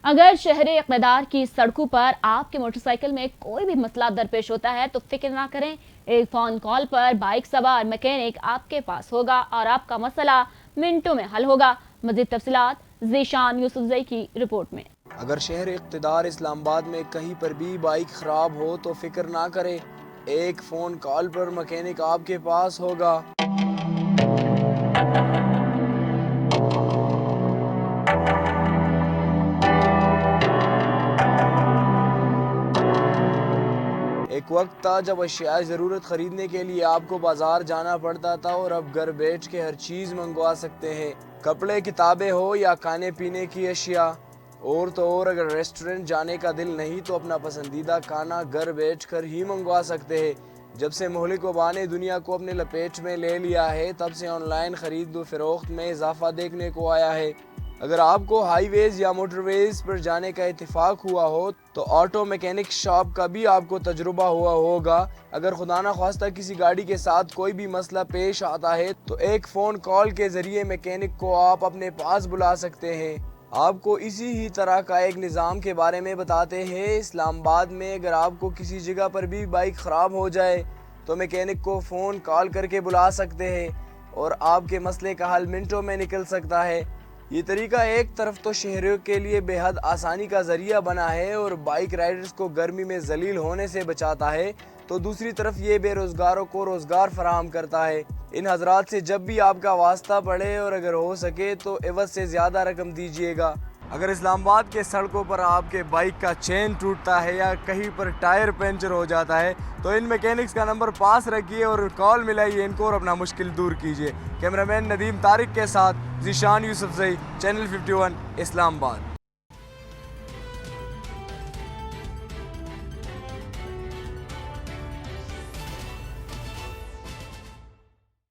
اگر شہر اقتدار کی سڑکوں پر آپ کے موٹر سائیکل میں کوئی بھی مسئلہ درپیش ہوتا ہے تو فکر نہ کریں، ایک فون کال پر بائک سوار میکینک آپ کے پاس ہوگا اور آپ کا مسئلہ منٹوں میں حل ہوگا۔ مزید تفصیلات ذیشان یوسفزئی کی رپورٹ میں۔ اگر شہر اقتدار اسلام آباد میں کہیں پر بھی بائک خراب ہو تو فکر نہ کریں، ایک فون کال پر میکینک آپ کے پاس ہوگا۔ ایک وقت تھا جب اشیاء ضرورت خریدنے کے لیے آپ کو بازار جانا پڑتا تھا اور اب گھر بیٹھ کے ہر چیز منگوا سکتے ہیں، کپڑے، کتابیں ہو یا کھانے پینے کی اشیاء۔ اور تو اور اگر ریسٹورنٹ جانے کا دل نہیں تو اپنا پسندیدہ کھانا گھر بیٹھ کر ہی منگوا سکتے ہیں۔ جب سے مہلک وبا نے دنیا کو اپنے لپیٹ میں لے لیا ہے تب سے آن لائن خرید و فروخت میں اضافہ دیکھنے کو آیا ہے۔ اگر آپ کو ہائی ویز یا موٹر ویز پر جانے کا اتفاق ہوا ہو تو آٹو میکینک شاپ کا بھی آپ کو تجربہ ہوا ہوگا۔ اگر خدا نخواستہ کسی گاڑی کے ساتھ کوئی بھی مسئلہ پیش آتا ہے تو ایک فون کال کے ذریعے میکینک کو آپ اپنے پاس بلا سکتے ہیں۔ آپ کو اسی ہی طرح کا ایک نظام کے بارے میں بتاتے ہیں۔ اسلام آباد میں اگر آپ کو کسی جگہ پر بھی بائک خراب ہو جائے تو میکینک کو فون کال کر کے بلا سکتے ہیں اور آپ کے مسئلے کا حل منٹوں میں نکل سکتا ہے۔ یہ طریقہ ایک طرف تو شہریوں کے لیے بے حد آسانی کا ذریعہ بنا ہے اور بائک رائڈرز کو گرمی میں ذلیل ہونے سے بچاتا ہے، تو دوسری طرف یہ بے روزگاروں کو روزگار فراہم کرتا ہے۔ ان حضرات سے جب بھی آپ کا واسطہ پڑے اور اگر ہو سکے تو عوض سے زیادہ رقم دیجیے گا۔ اگر اسلام آباد کے سڑکوں پر آپ کے بائک کا چین ٹوٹتا ہے یا کہیں پر ٹائر پنچر ہو جاتا ہے تو ان میکینکس کا نمبر پاس رکھیے اور کال ملائیے ان کو اور اپنا مشکل دور کیجیے۔ کیمرہ مین ندیم طارق کے ساتھ ذیشان یوسفزئی، چینل 51، اسلام آباد۔